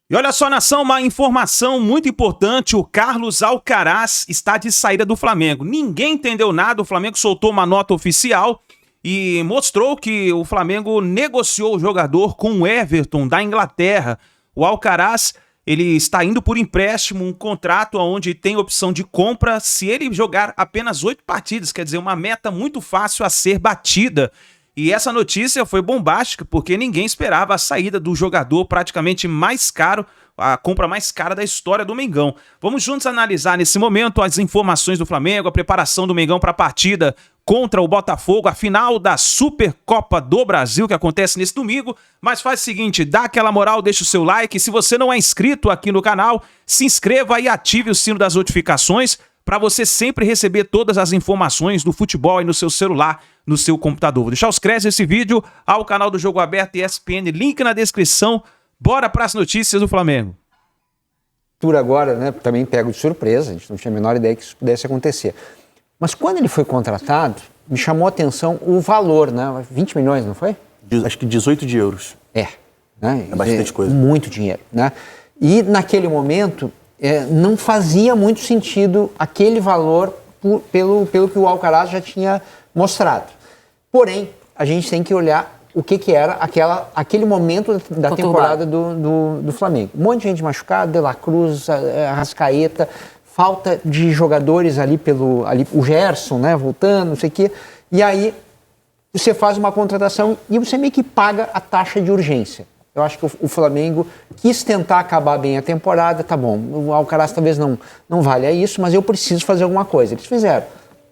E olha só, nação, uma informação muito importante: o Carlos Alcaraz está de saída do Flamengo. Ninguém entendeu nada, o Flamengo soltou uma nota oficial e mostrou que o Flamengo negociou o jogador com o Everton da Inglaterra. O Alcaraz, ele está indo por empréstimo, um contrato onde tem opção de compra se ele jogar apenas 8 partidas, quer dizer, uma meta muito fácil a ser batida. E essa notícia foi bombástica porque ninguém esperava a saída do jogador praticamente mais caro, a compra mais cara da história do Mengão. Vamos juntos analisar nesse momento as informações do Flamengo, a preparação do Mengão para a partida contra o Botafogo, a final da Supercopa do Brasil que acontece nesse domingo. Mas faz o seguinte, dá aquela moral, deixa o seu like. Se você não é inscrito aqui no canal, se inscreva e ative o sino das notificações para você sempre receber todas as informações do futebol aí no seu celular, no seu computador. Vou deixar os créditos desse vídeo ao canal do Jogo Aberto e ESPN, link na descrição. Bora para as notícias do Flamengo. Agora, né, também pego de surpresa, a gente não tinha a menor ideia que isso pudesse acontecer. Mas quando ele foi contratado, me chamou a atenção o valor, né? 20 milhões, não foi? Acho que 18 de euros. Né? É bastante coisa. Muito dinheiro, né? E naquele momento não fazia muito sentido aquele valor pelo que o Alcaraz já tinha mostrado. Porém, a gente tem que olhar o que era aquele momento da temporada do Flamengo. Um monte de gente machucada, De La Cruz, Arrascaeta, falta de jogadores ali o Gerson, né, voltando, não sei o quê. E aí você faz uma contratação e você meio que paga a taxa de urgência. Eu acho que o Flamengo quis tentar acabar bem a temporada, tá bom, o Alcaraz talvez não valha isso, mas eu preciso fazer alguma coisa. Eles fizeram.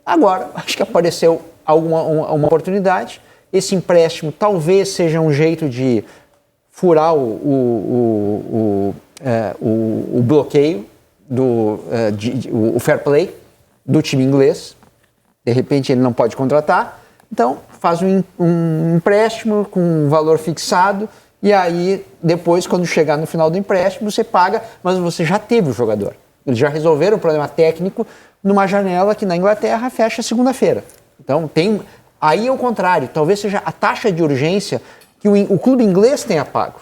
Agora, acho que apareceu uma oportunidade. Esse empréstimo talvez seja um jeito de furar o bloqueio, o fair play do time inglês. De repente ele não pode contratar, então faz um empréstimo com um valor fixado e aí depois, quando chegar no final do empréstimo, você paga, mas você já teve o jogador. Eles já resolveram o problema técnico numa janela que na Inglaterra fecha segunda-feira. Então aí é o contrário, talvez seja a taxa de urgência que o clube inglês tenha pago.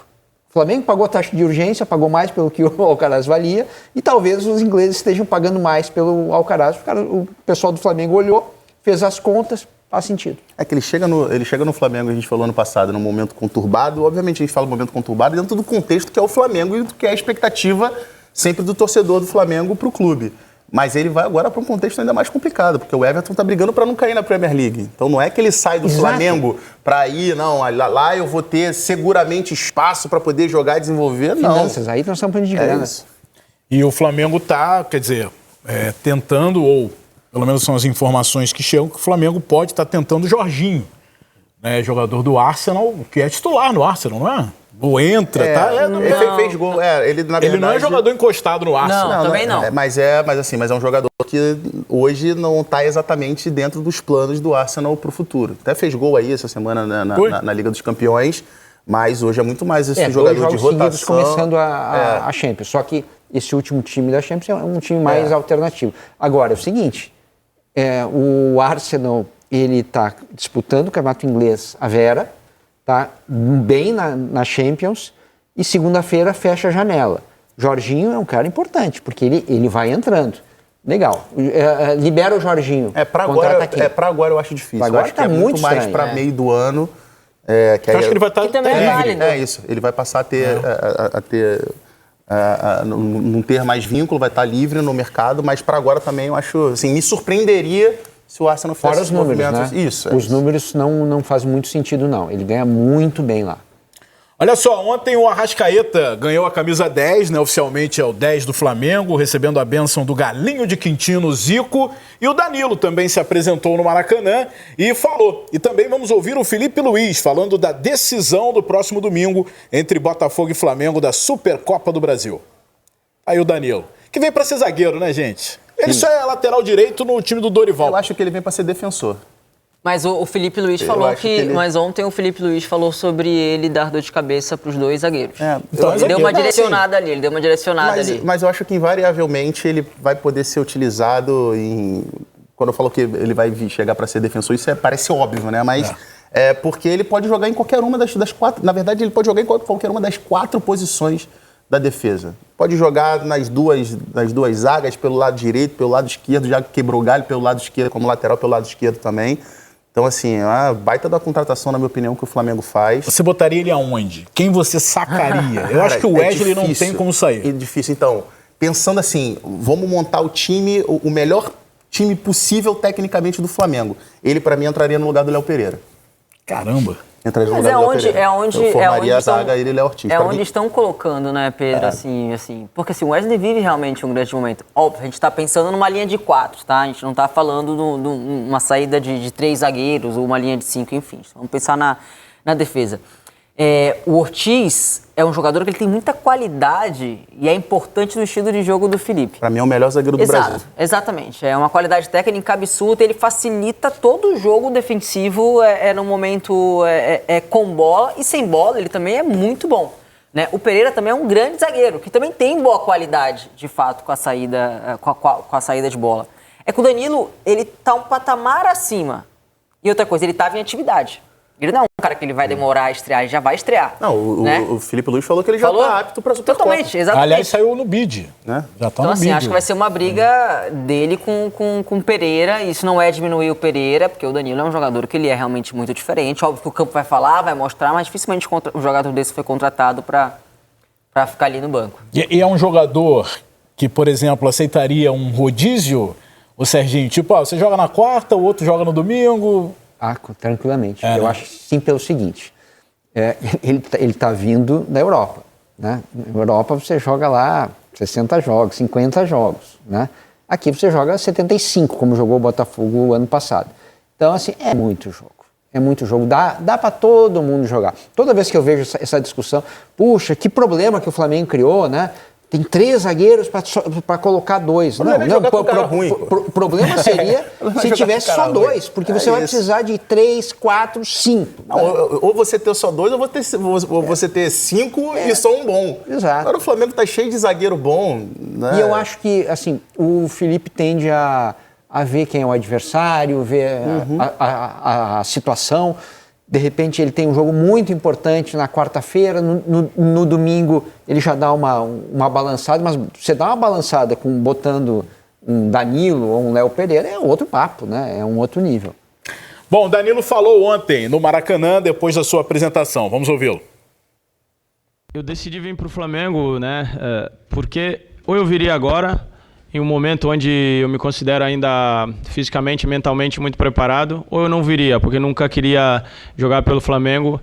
O Flamengo pagou a taxa de urgência, pagou mais pelo que o Alcaraz valia, e talvez os ingleses estejam pagando mais pelo Alcaraz. O pessoal do Flamengo olhou, fez as contas, faz sentido. É que ele chega no Flamengo, a gente falou ano passado, num momento conturbado. Obviamente a gente fala momento conturbado dentro do contexto que é o Flamengo e do que é a expectativa sempre do torcedor do Flamengo para o clube. Mas ele vai agora para um contexto ainda mais complicado, porque o Everton está brigando para não cair na Premier League. Então não é que ele sai do Flamengo para ir, não, lá eu vou ter seguramente espaço para poder jogar e desenvolver, não. Finanças, aí nós estamos falando de grana. E o Flamengo está, tentando, ou pelo menos são as informações que chegam, que o Flamengo pode estar tentando o Jorginho, né, jogador do Arsenal, que é titular no Arsenal, não é? Ou entra, tá? Ele fez gol. Ele, na verdade, ele não é jogador encostado no Arsenal. Não, também não. Mas é um jogador que hoje não está exatamente dentro dos planos do Arsenal para o futuro. Até fez gol aí essa semana na Liga dos Campeões, mas hoje é muito mais esse jogador de rotação. Começando a Champions. Só que esse último time da Champions é um time mais alternativo. Agora, é o seguinte, o Arsenal, ele está disputando o campeonato inglês à Vera, tá bem na Champions, e segunda-feira fecha a janela. Jorginho é um cara importante, porque ele vai entrando. Legal. Libera o Jorginho. Para agora eu acho difícil. Agora eu acho que é muito mais para meio do ano. Eu acho que ele vai estar também é válido. É isso. Ele vai passar a não ter mais vínculo, vai estar livre no mercado, mas para agora também eu acho, assim, me surpreenderia se o Arsenal fizesse fora os números, né? Isso. Os números não fazem muito sentido, não. Ele ganha muito bem lá. Olha só, ontem o Arrascaeta ganhou a camisa 10, né? Oficialmente é o 10 do Flamengo, recebendo a bênção do Galinho de Quintino, Zico. E o Danilo também se apresentou no Maracanã e falou. E também vamos ouvir o Felipe Luiz falando da decisão do próximo domingo entre Botafogo e Flamengo da Supercopa do Brasil. Aí o Danilo, que vem para ser zagueiro, né, gente? Ele só é lateral direito no time do Dorival. Eu acho que ele vem para ser defensor. Mas o Felipe Luiz falou mas ontem o Felipe Luiz falou sobre ele dar dor de cabeça para os dois zagueiros. Então, ele deu uma direcionada ali, ali. Mas eu acho que invariavelmente ele vai poder ser utilizado quando eu falo que ele vai chegar para ser defensor, isso parece óbvio, né? Mas porque ele pode jogar em qualquer uma das quatro. Na verdade, ele pode jogar em qualquer uma das 4 posições da defesa. Pode jogar nas duas zagas, pelo lado direito, pelo lado esquerdo, já quebrou o galho pelo lado esquerdo, como lateral pelo lado esquerdo também. Então, assim, é uma baita da contratação, na minha opinião, que o Flamengo faz. Você botaria ele aonde? Quem você sacaria? Eu acho que o Wesley não tem como sair. É difícil. Então, pensando assim, vamos montar o time, o melhor time possível tecnicamente do Flamengo. Ele, pra mim, entraria no lugar do Léo Pereira. Caramba! Entraria no Mas lugar do Léo Pereira. Eu formaria a zaga, ele e Léo Ortiz. É onde estão colocando, né, Pedro, assim. Porque assim, o Wesley vive realmente um grande momento. Óbvio, a gente tá pensando numa linha de 4, tá? A gente não tá falando de uma saída de 3 zagueiros ou uma linha de 5, enfim. Vamos pensar na defesa. O Ortiz é um jogador que ele tem muita qualidade e é importante no estilo de jogo do Felipe. Pra mim é o melhor zagueiro do Brasil. Exatamente. É uma qualidade técnica absurda, ele facilita todo o jogo defensivo no momento com bola e sem bola, ele também é muito bom. Né? O Pereira também é um grande zagueiro, que também tem boa qualidade, de fato, com a saída, com a saída de bola. É que o Danilo, ele tá um patamar acima. E outra coisa, ele tava em atividade. Ele não é um cara que ele vai demorar a estrear, ele já vai estrear. Não, o Felipe Luiz falou que ele já está apto para Supercopa. Totalmente, exatamente. Aliás, saiu no bid, né? Já tá então, no assim, bid. acho que vai ser uma briga dele com o Pereira. Isso não é diminuir o Pereira, porque o Danilo é um jogador que ele é realmente muito diferente. Óbvio que o campo vai falar, vai mostrar, mas dificilmente um jogador desse foi contratado para ficar ali no banco. E é um jogador que, por exemplo, aceitaria um rodízio, o Serginho? Tipo, você joga na quarta, o outro joga no domingo... Tranquilamente. Eu acho sim pelo seguinte, ele está vindo da Europa, né? Na Europa você joga lá 60 jogos, 50 jogos, né? Aqui você joga 75, como jogou o Botafogo o ano passado. Então, assim, é muito jogo, dá para todo mundo jogar. Toda vez que eu vejo essa discussão, puxa, que problema que o Flamengo criou, né? Tem 3 zagueiros para colocar 2. O problema seria se tivesse só 2, porque você vai precisar de 3, 4, 5. Ou você ter só 2, ou você ter 5 e só um bom. Exato. Agora o Flamengo tá cheio de zagueiro bom. Né? E eu acho que, assim, o Felipe tende a ver quem é o adversário, ver a situação. De repente ele tem um jogo muito importante na quarta-feira, no domingo ele já dá uma balançada, mas você dá uma balançada botando um Danilo ou um Léo Pereira, é outro papo, né? É um outro nível. Bom, Danilo falou ontem no Maracanã, depois da sua apresentação. Vamos ouvi-lo. Eu decidi vir para o Flamengo, né? Porque ou eu viria agora, em um momento onde eu me considero ainda fisicamente e mentalmente muito preparado, ou eu não viria, porque nunca queria jogar pelo Flamengo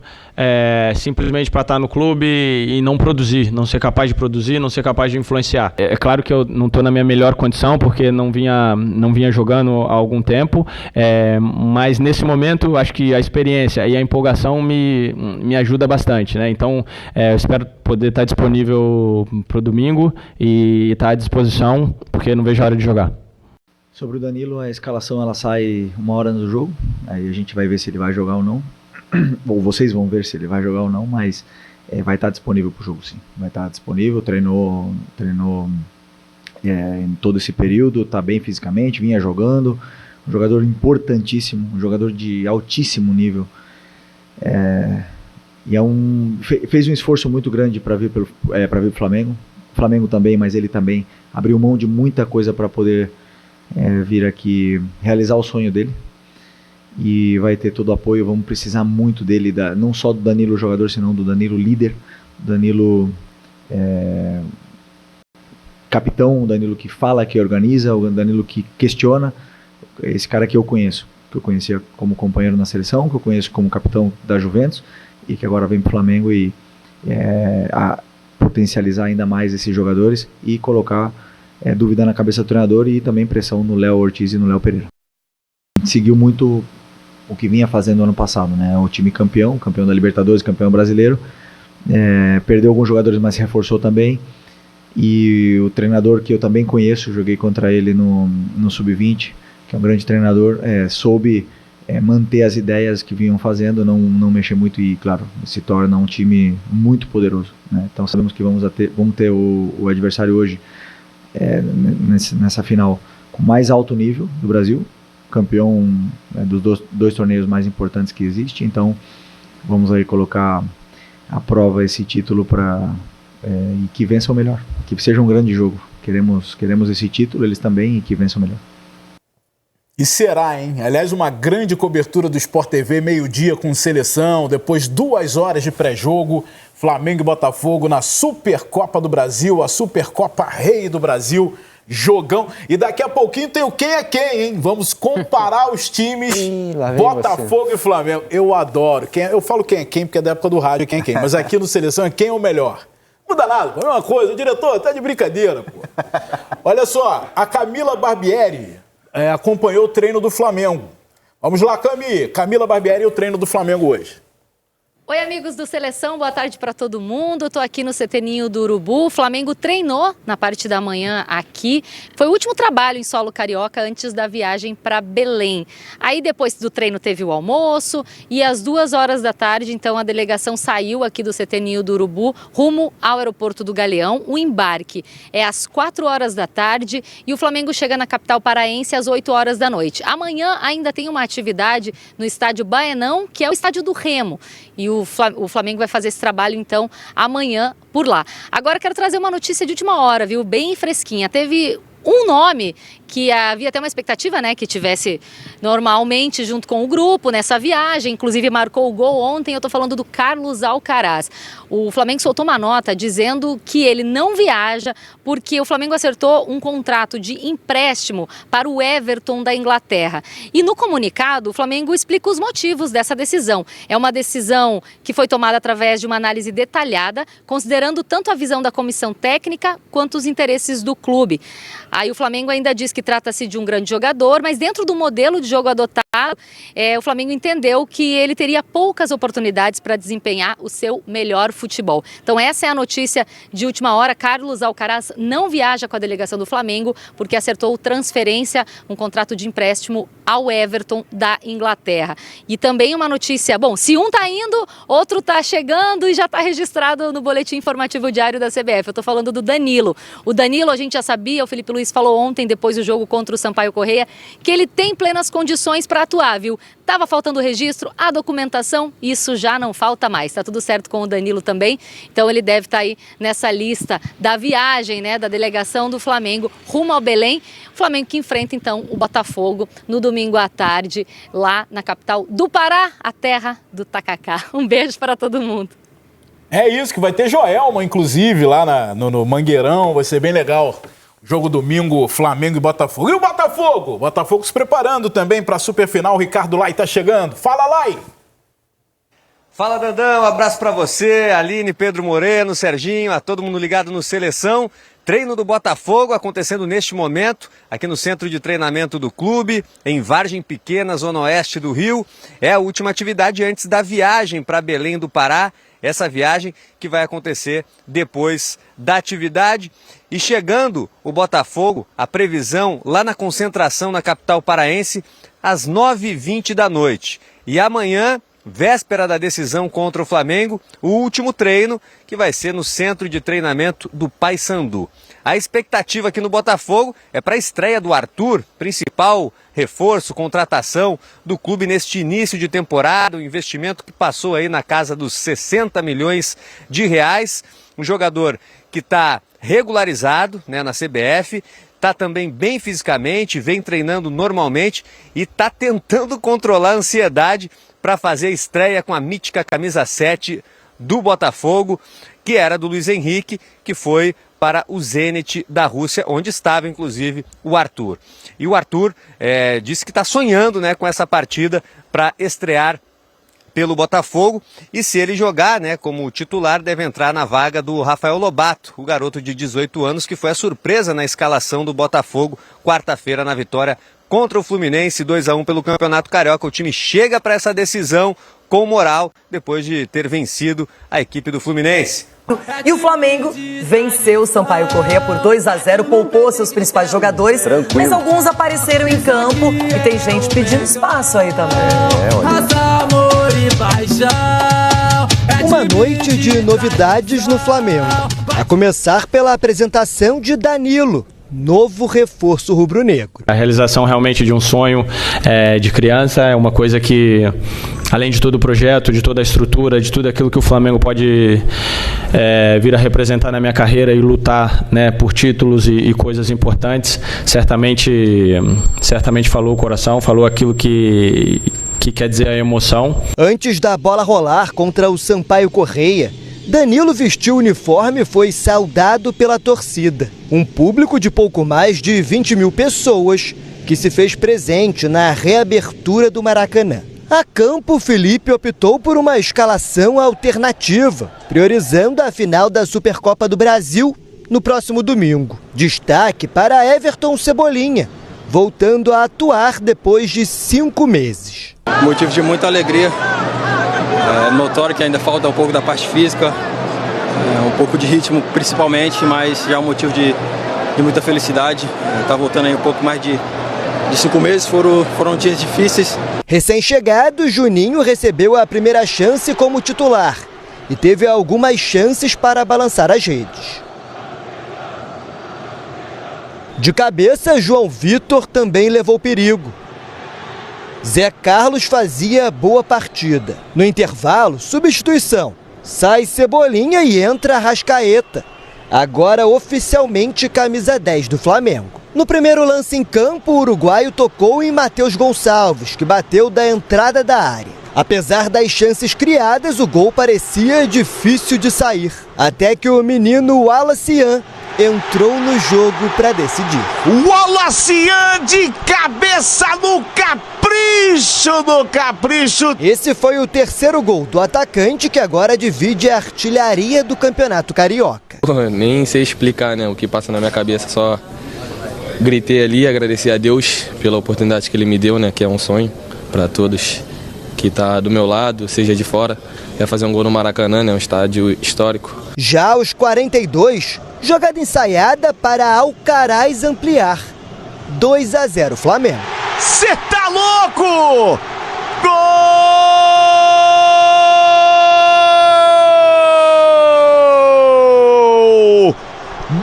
simplesmente para estar no clube e não produzir, não ser capaz de produzir, não ser capaz de influenciar. É claro que eu não estou na minha melhor condição, porque não vinha jogando há algum tempo, mas nesse momento acho que a experiência e a empolgação me ajuda bastante, né? Então eu espero poder estar disponível para o domingo e estar à disposição, porque não vejo a hora de jogar. Sobre o Danilo, a escalação ela sai 1 hora do jogo, aí a gente vai ver se ele vai jogar ou não, ou vocês vão ver se ele vai jogar ou não, mas vai estar disponível para o jogo, sim. Vai estar disponível, treinou em todo esse período, está bem fisicamente, vinha jogando, um jogador importantíssimo, um jogador de altíssimo nível, e fez um esforço muito grande para vir para o Flamengo. O Flamengo também, mas ele também abriu mão de muita coisa para poder vir aqui realizar o sonho dele. E vai ter todo o apoio, vamos precisar muito dele, não só do Danilo jogador, senão do Danilo líder, do Danilo capitão, o Danilo que fala, que organiza, o Danilo que questiona, esse cara que eu conheço, que eu conhecia como companheiro na seleção, que eu conheço como capitão da Juventus, e que agora vem para o Flamengo e a potencializar ainda mais esses jogadores e colocar dúvida na cabeça do treinador e também pressão no Léo Ortiz e no Léo Pereira. Seguiu muito o que vinha fazendo ano passado, né? O time campeão da Libertadores, campeão brasileiro, perdeu alguns jogadores, mas se reforçou também, e o treinador que eu também conheço, joguei contra ele no Sub-20, que é um grande treinador, soube manter as ideias que vinham fazendo, não mexer muito e, claro, se torna um time muito poderoso, né? Então sabemos que vamos ter o adversário hoje nessa final com mais alto nível do Brasil, campeão dos dois torneios mais importantes que existe, então vamos aí colocar à prova esse título para e que vença o melhor, que seja um grande jogo. Queremos esse título, eles também, e que vença o melhor. E será, hein? Aliás, uma grande cobertura do Sport TV, meio-dia com seleção, depois 2 horas de pré-jogo, Flamengo e Botafogo na Supercopa do Brasil, a Supercopa Rei do Brasil, jogão. E daqui a pouquinho tem o quem é quem, hein? Vamos comparar os times Botafogo e Flamengo. Eu adoro. Eu falo quem é quem, porque é da época do rádio quem é quem, mas aqui no Seleção é quem é o melhor. Não muda nada, é uma coisa. O diretor tá de brincadeira, pô. Olha só, a Camila Barbieri acompanhou o treino do Flamengo. Vamos lá, Camila Barbieri e o treino do Flamengo hoje. Oi, amigos do Seleção, boa tarde para todo mundo. Estou aqui no CT Ninho do Urubu. O Flamengo treinou na parte da manhã aqui. Foi o último trabalho em solo carioca antes da viagem para Belém. Aí depois do treino teve o almoço e às 2 horas da tarde, então a delegação saiu aqui do CT Ninho do Urubu rumo ao aeroporto do Galeão. O embarque é às 4 horas da tarde e o Flamengo chega na capital paraense às 8 horas da noite. Amanhã ainda tem uma atividade no estádio Baenão, que é o estádio do Remo. E o Flamengo vai fazer esse trabalho, então, amanhã por lá. Agora quero trazer uma notícia de última hora, viu? Bem fresquinha. Teve um nome que havia até uma expectativa, né, que tivesse normalmente junto com o grupo nessa viagem, inclusive marcou o gol ontem. Eu tô falando do Carlos Alcaraz. O Flamengo soltou uma nota dizendo que ele não viaja porque o Flamengo acertou um contrato de empréstimo para o Everton da Inglaterra. E no comunicado, o Flamengo explica os motivos dessa decisão. É uma decisão que foi tomada através de uma análise detalhada, considerando tanto a visão da comissão técnica quanto os interesses do clube. Aí o Flamengo ainda diz que trata-se de um grande jogador, mas dentro do modelo de jogo adotado, o Flamengo entendeu que ele teria poucas oportunidades para desempenhar o seu melhor futebol. Então essa é a notícia de última hora. Carlos Alcaraz não viaja com a delegação do Flamengo porque acertou transferência, um contrato de empréstimo ao Everton da Inglaterra. E também uma notícia, bom, se um está indo, outro está chegando e já está registrado no boletim informativo diário da CBF. Eu estou falando do Danilo. O Danilo, a gente já sabia, o Felipe Luiz falou ontem, depois do jogo contra o Sampaio Corrêa, que ele tem plenas condições para atuar, viu? Tava faltando o registro, a documentação, isso já não falta mais. Tá tudo certo com o Danilo também, então ele deve estar aí nessa lista da viagem, né, da delegação do Flamengo rumo ao Belém. O Flamengo que enfrenta então o Botafogo no domingo à tarde, lá na capital do Pará, a terra do tacacá. Um beijo para todo mundo. É isso, que vai ter Joelma, inclusive, lá no Mangueirão, vai ser bem legal. Jogo domingo, Flamengo e Botafogo. E o Botafogo? O Botafogo se preparando também para a superfinal. O Ricardo Lai tá chegando. Fala, Lai! Fala, Dandão. Um abraço para você, Aline, Pedro Moreno, Serginho, a todo mundo ligado no Seleção. Treino do Botafogo acontecendo neste momento, aqui no centro de treinamento do clube, em Vargem Pequena, zona oeste do Rio. É a última atividade antes da viagem para Belém do Pará. Essa viagem que vai acontecer depois da atividade. E chegando o Botafogo, a previsão lá na concentração na capital paraense, às 9h20 da noite. E amanhã, véspera da decisão contra o Flamengo, o último treino, que vai ser no centro de treinamento do Paysandu. A expectativa aqui no Botafogo é para a estreia do Arthur, principal reforço, contratação do clube neste início de temporada, um investimento que passou aí na casa dos 60 milhões de reais. Um jogador que está regularizado, né, na CBF, está também bem fisicamente, vem treinando normalmente e está tentando controlar a ansiedade para fazer a estreia com a mítica camisa 7 do Botafogo, que era do Luiz Henrique, que foi para o Zenit da Rússia, onde estava inclusive o Arthur. E o Arthur disse que está sonhando, né, com essa partida para estrear pelo Botafogo, e se ele jogar, né, como titular, deve entrar na vaga do Rafael Lobato, o garoto de 18 anos que foi a surpresa na escalação do Botafogo quarta-feira na vitória contra o Fluminense 2-1 pelo Campeonato Carioca. O time chega para essa decisão com moral depois de ter vencido a equipe do Fluminense. E o Flamengo venceu o Sampaio Corrêa por 2-0, poupou seus principais jogadores, mas alguns apareceram em campo e tem gente pedindo espaço aí também. Uma noite de novidades no Flamengo, a começar pela apresentação de Danilo. novo reforço rubro-negro. A realização realmente de um sonho de criança é uma coisa que, além de todo o projeto, de toda a estrutura, de tudo aquilo que o Flamengo pode vir a representar na minha carreira e lutar, né, por títulos e coisas importantes, certamente falou o coração, falou aquilo que quer dizer a emoção. Antes da bola rolar contra o Sampaio Correia, Danilo vestiu o uniforme e foi saudado pela torcida. Um público de pouco mais de 20 mil pessoas que se fez presente na reabertura do Maracanã. A campo, Felipe optou por uma escalação alternativa, priorizando a final da Supercopa do Brasil no próximo domingo. Destaque para Everton Cebolinha, voltando a atuar depois de 5 meses. Motivo de muita alegria. É notório que ainda falta um pouco da parte física, um pouco de ritmo principalmente, mas já é um motivo de muita felicidade. Tá voltando aí um pouco mais de 5 meses, foram dias difíceis. Recém-chegado, Juninho recebeu a primeira chance como titular e teve algumas chances para balançar as redes. De cabeça, João Vitor também levou perigo. Zé Carlos fazia boa partida. No intervalo, substituição. Sai Cebolinha e entra Arrascaeta. Agora oficialmente camisa 10 do Flamengo. No primeiro lance em campo, o uruguaio tocou em Matheus Gonçalves, que bateu da entrada da área. Apesar das chances criadas, o gol parecia difícil de sair. Até que o menino Wallacian entrou no jogo para decidir. Wallacian de cabeça no capricho. Esse foi o terceiro gol do atacante, que agora divide a artilharia do Campeonato Carioca. Nem sei explicar, né, o que passa na minha cabeça, só gritei ali, agradeci a Deus pela oportunidade que ele me deu, né, que é um sonho para todos que tá do meu lado, seja de fora. Quer fazer um gol no Maracanã, né, um estádio histórico. Já aos 42, jogada ensaiada para Alcaraz ampliar. 2-0 Flamengo. Cê tá louco! Gol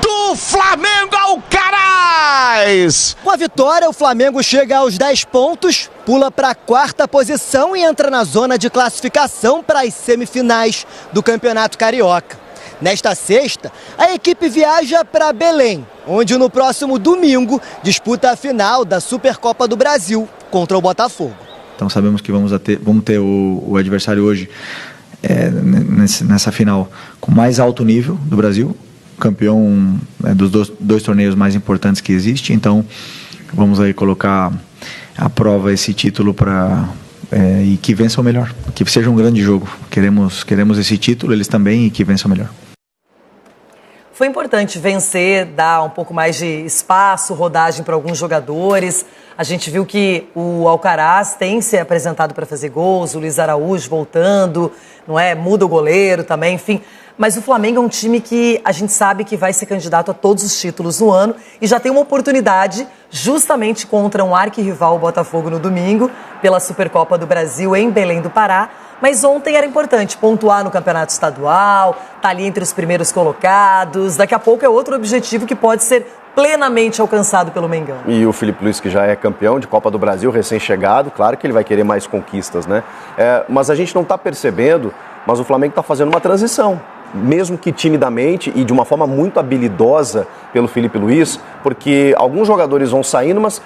do Flamengo, Alcaraz! Com a vitória, o Flamengo chega aos 10 pontos, pula para a 4ª posição e entra na zona de classificação para as semifinais do Campeonato Carioca. Nesta sexta, a equipe viaja para Belém, onde no próximo domingo disputa a final da Supercopa do Brasil contra o Botafogo. Então sabemos que vamos ter o adversário hoje nessa final com mais alto nível do Brasil, campeão dos dois torneios mais importantes que existe. Então vamos aí colocar à prova esse título e que vença o melhor, que seja um grande jogo. Queremos esse título, eles também, e que vença o melhor. Foi importante vencer, dar um pouco mais de espaço, rodagem para alguns jogadores. A gente viu que o Alcaraz tem se apresentado para fazer gols, o Luiz Araújo voltando, não é? Muda o goleiro também, enfim. Mas o Flamengo é um time que a gente sabe que vai ser candidato a todos os títulos no ano e já tem uma oportunidade justamente contra um arquirrival, o Botafogo, no domingo, pela Supercopa do Brasil em Belém do Pará. Mas ontem era importante pontuar no campeonato estadual, tá ali entre os primeiros colocados. Daqui a pouco é outro objetivo que pode ser plenamente alcançado pelo Mengão. E o Felipe Luiz, que já é campeão de Copa do Brasil, recém-chegado, claro que ele vai querer mais conquistas, né? Mas a gente não está percebendo, mas o Flamengo está fazendo uma transição. Mesmo que timidamente e de uma forma muito habilidosa pelo Felipe Luiz, porque alguns jogadores vão saindo, mas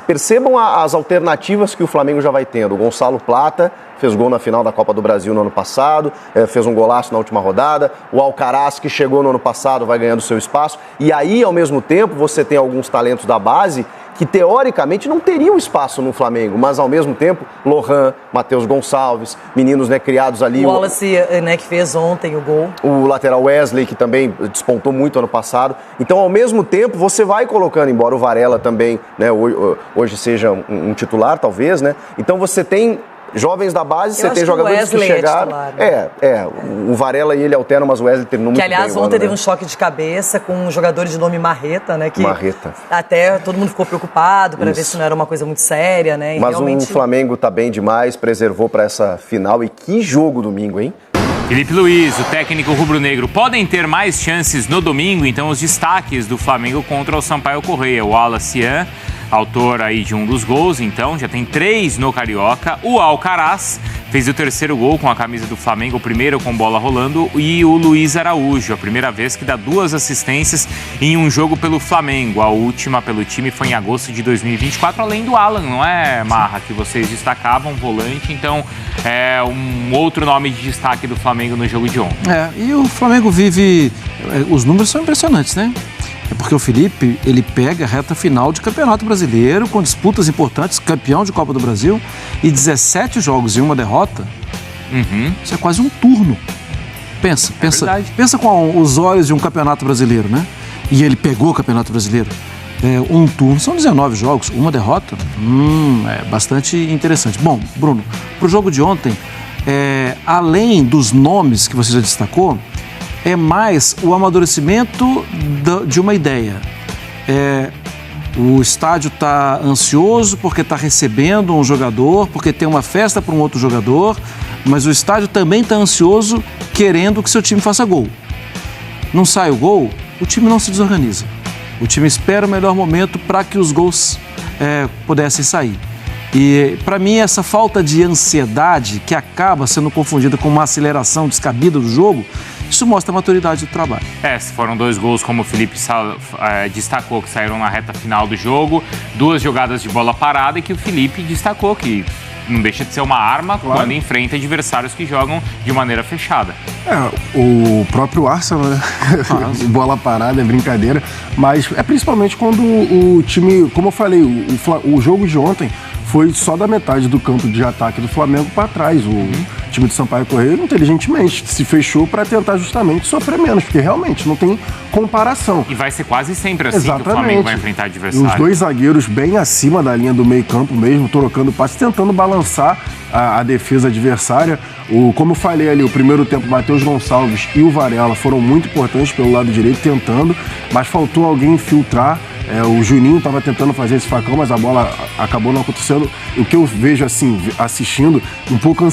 percebam as alternativas que o Flamengo já vai tendo. O Gonçalo Plata fez gol na final da Copa do Brasil no ano passado, fez um golaço na última rodada. O Alcaraz, que chegou no ano passado, vai ganhando seu espaço. E aí, ao mesmo tempo, você tem alguns talentos da base que teoricamente não teriam espaço no Flamengo, mas ao mesmo tempo, Lohan, Matheus Gonçalves, meninos, né, criados ali. O Wallace, né, que fez ontem o gol. O lateral Wesley, que também despontou muito ano passado. Então, ao mesmo tempo, você vai colocando, embora o Varela também, né, hoje seja um titular, talvez, né? Então você tem jovens da base, você tem jogadores que chegaram. O Varela e ele alternam, mas o Wesley terminou muito bem. Que, aliás, ontem teve um choque de cabeça com um jogador de nome Marreta, né? Que Marreta. Até todo mundo ficou preocupado para ver se não era uma coisa muito séria, né? E mas realmente... o Flamengo tá bem demais, preservou para essa final. E que jogo domingo, hein? Felipe Luiz, o técnico rubro-negro, podem ter mais chances no domingo, então os destaques do Flamengo contra o Sampaio Corrêa. O Wallace Yan, autor aí de um dos gols, então, já tem 3 no Carioca. O Alcaraz fez o 3º gol com a camisa do Flamengo, o primeiro com bola rolando. E o Luiz Araújo, a primeira vez que dá 2 assistências em um jogo pelo Flamengo. A última pelo time foi em agosto de 2024, além do Alan, não é, Marra, que vocês destacavam, volante. Então, é um outro nome de destaque do Flamengo no jogo de ontem. E o Flamengo vive... Os números são impressionantes, né? É porque o Felipe, ele pega a reta final de Campeonato Brasileiro, com disputas importantes, campeão de Copa do Brasil, e 17 jogos e 1 derrota. Isso é quase um turno. Pensa com os olhos de um Campeonato Brasileiro, né? E ele pegou o Campeonato Brasileiro. Um turno, são 19 jogos, 1 derrota. É bastante interessante. Bom, Bruno, pro jogo de ontem, além dos nomes que você já destacou, é mais o amadurecimento de uma ideia. O estádio está ansioso porque está recebendo um jogador, porque tem uma festa para um outro jogador, mas o estádio também está ansioso querendo que seu time faça gol. Não sai o gol, o time não se desorganiza. O time espera o melhor momento para que os gols pudessem sair. E, para mim, essa falta de ansiedade, que acaba sendo confundida com uma aceleração descabida do jogo, isso mostra a maturidade do trabalho. Foram 2 gols, como o Felipe destacou, que saíram na reta final do jogo, 2 jogadas de bola parada, e que o Felipe destacou que não deixa de ser uma arma quando enfrenta adversários que jogam de maneira fechada. O próprio Arsenal, né? Bola parada, é brincadeira, mas é principalmente quando o time, como eu falei, o jogo de ontem foi só da metade do campo de ataque do Flamengo para trás. O time de Sampaio Corrêa, inteligentemente, se fechou para tentar justamente sofrer menos, porque realmente não tem comparação. E vai ser quase sempre assim que o Flamengo vai enfrentar adversário. E os 2 zagueiros bem acima da linha do meio campo mesmo, trocando passe, tentando balançar a defesa adversária. Como eu falei ali, o primeiro tempo, Matheus Gonçalves e o Varela foram muito importantes pelo lado direito, tentando, mas faltou alguém infiltrar. O Juninho estava tentando fazer esse facão, mas a bola acabou não acontecendo. O que eu vejo, assim, assistindo, um pouco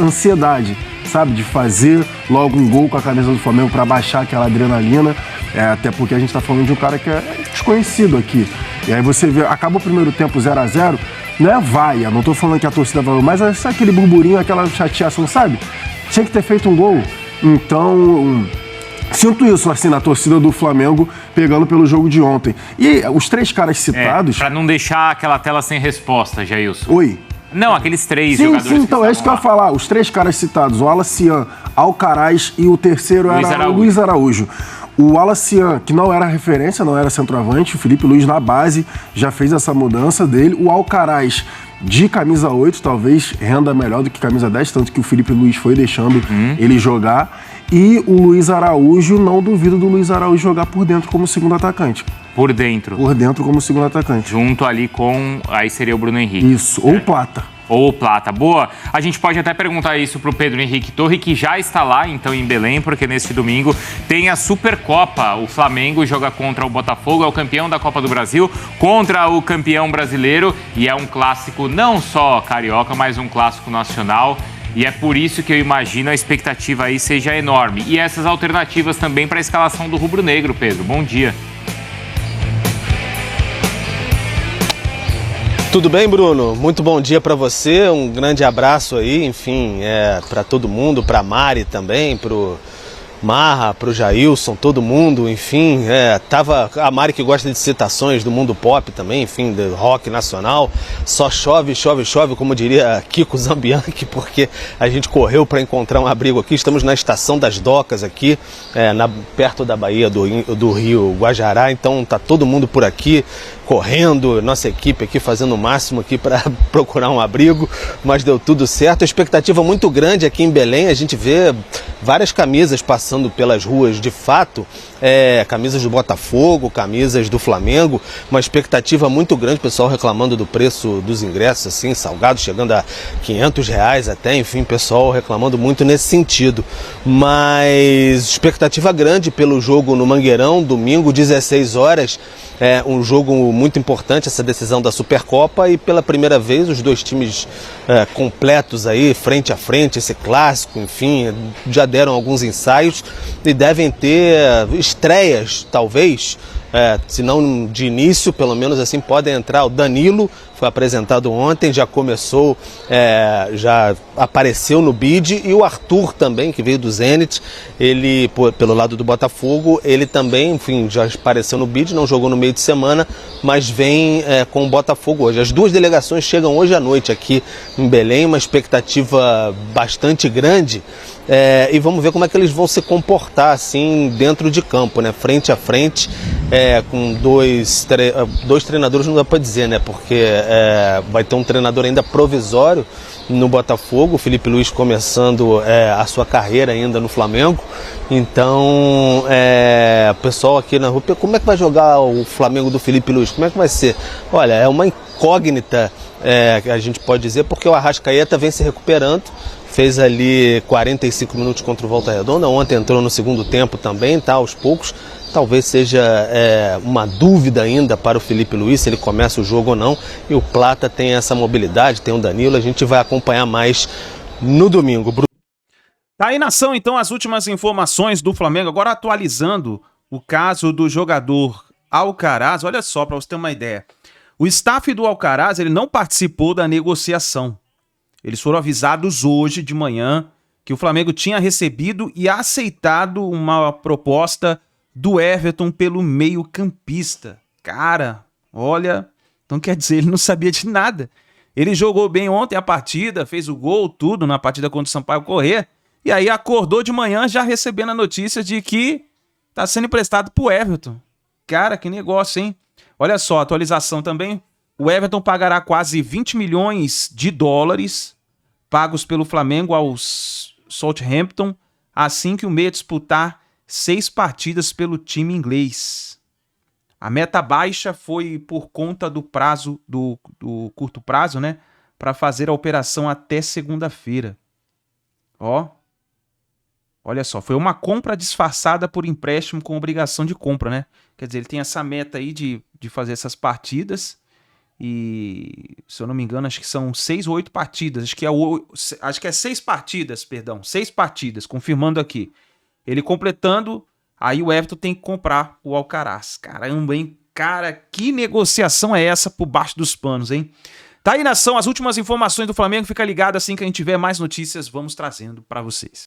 ansiedade, sabe? De fazer logo um gol com a camisa do Flamengo para baixar aquela adrenalina. Até porque a gente está falando de um cara que é desconhecido aqui. E aí você vê, acaba o primeiro tempo 0-0, não é vaia, não estou falando que a torcida vai, mas é aquele burburinho, aquela chateação, sabe? Tinha que ter feito um gol. Então... sinto isso, assim, na torcida do Flamengo, pegando pelo jogo de ontem. E os 3 caras citados... Pra não deixar aquela tela sem resposta, Jailson. Oi? Não, aqueles 3 jogadores. Sim, então, é isso que eu ia falar. Os 3 caras citados, o Wallace Yan, Alcaraz e o terceiro era o Luiz Araújo. O Wallace Yan, que não era referência, não era centroavante, o Felipe Luiz na base já fez essa mudança dele. O Alcaraz... de camisa 8, talvez renda melhor do que camisa 10, tanto que o Felipe Luiz foi deixando ele jogar. E o Luiz Araújo, não duvido do Luiz Araújo jogar por dentro como segundo atacante. Por dentro? Por dentro como segundo atacante. Junto ali com... aí seria o Bruno Henrique. Isso, ou o Plata. Ou o Plata. Boa. A gente pode até perguntar isso pro Pedro Henrique Torre, que já está lá, então, em Belém, porque neste domingo tem a Supercopa. O Flamengo joga contra o Botafogo, é o campeão da Copa do Brasil, contra o campeão brasileiro, e é um clássico não só carioca, mas um clássico nacional. E é por isso que eu imagino a expectativa aí seja enorme. E essas alternativas também para a escalação do rubro-negro, Pedro. Bom dia. Tudo bem, Bruno? Muito bom dia para você, um grande abraço aí, enfim, para todo mundo, para Mari também, pro Marra, pro Jailson, todo mundo, enfim, tava a Mari que gosta de citações do mundo pop também, enfim, do rock nacional, só chove, chove, chove, como diria Kiko Zambianchi, porque a gente correu para encontrar um abrigo aqui, estamos na Estação das Docas aqui, perto da Baía do Rio Guajará, então tá todo mundo por aqui, correndo, nossa equipe aqui fazendo o máximo aqui para procurar um abrigo, mas deu tudo certo. A expectativa muito grande aqui em Belém, a gente vê várias camisas passando pelas ruas de fato, camisas do Botafogo, camisas do Flamengo, uma expectativa muito grande, pessoal reclamando do preço dos ingressos, assim, salgado, chegando a R$500 até, enfim, pessoal reclamando muito nesse sentido, mas expectativa grande pelo jogo no Mangueirão, domingo, 16 horas, um jogo muito importante, essa decisão da Supercopa, e pela primeira vez os 2 times completos aí, frente a frente, esse clássico, enfim, já deram alguns ensaios e devem ter estreias, talvez, se não de início, pelo menos assim, podem entrar o Danilo, foi apresentado ontem, já começou, já apareceu no bid, e o Arthur também, que veio do Zenit, ele, pelo lado do Botafogo, ele também, enfim, já apareceu no bid, não jogou no meio de semana, mas vem com o Botafogo hoje. As duas delegações chegam hoje à noite aqui em Belém, uma expectativa bastante grande, e vamos ver como é que eles vão se comportar assim dentro de campo, né? Frente a frente, com dois treinadores, não dá para dizer, né? Porque vai ter um treinador ainda provisório no Botafogo, o Felipe Luiz começando a sua carreira ainda no Flamengo. Então, o pessoal aqui na rua, como é que vai jogar o Flamengo do Felipe Luiz? Como é que vai ser? Olha, é uma incógnita, que a gente pode dizer, porque o Arrascaeta vem se recuperando, fez ali 45 minutos contra o Volta Redonda, ontem entrou no segundo tempo também, tá, aos poucos. Talvez seja uma dúvida ainda para o Felipe Luiz, se ele começa o jogo ou não. E o Plata tem essa mobilidade, tem o Danilo, a gente vai acompanhar mais no domingo. Tá aí, nação, então, as últimas informações do Flamengo. Agora atualizando o caso do jogador Alcaraz. Olha só, para você ter uma ideia. O staff do Alcaraz, ele não participou da negociação. Eles foram avisados hoje de manhã que o Flamengo tinha recebido e aceitado uma proposta do Everton pelo meio-campista. Cara, olha, então quer dizer, ele não sabia de nada. Ele jogou bem ontem a partida, fez o gol, tudo na partida contra o Sampaio Corrêa, e aí acordou de manhã já recebendo a notícia de que tá sendo emprestado pro Everton. Cara, que negócio, hein? Olha só, atualização também. O Everton pagará quase 20 milhões de dólares pagos pelo Flamengo aos Southampton assim que o meia disputar 6 partidas pelo time inglês. A meta baixa foi por conta do prazo, do curto prazo, né? Para fazer a operação até segunda-feira. Olha só, foi uma compra disfarçada por empréstimo com obrigação de compra, né? Quer dizer, ele tem essa meta aí de fazer essas partidas. E, se eu não me engano, acho que são 6 ou 8 partidas. Acho que é 6 partidas, perdão. 6 partidas, confirmando aqui. Ele completando, aí o Everton tem que comprar o Alcaraz. Caramba, hein? Cara, que negociação é essa por baixo dos panos, hein? Tá aí, nação, as últimas informações do Flamengo. Fica ligado, assim que a gente tiver mais notícias, vamos trazendo para vocês.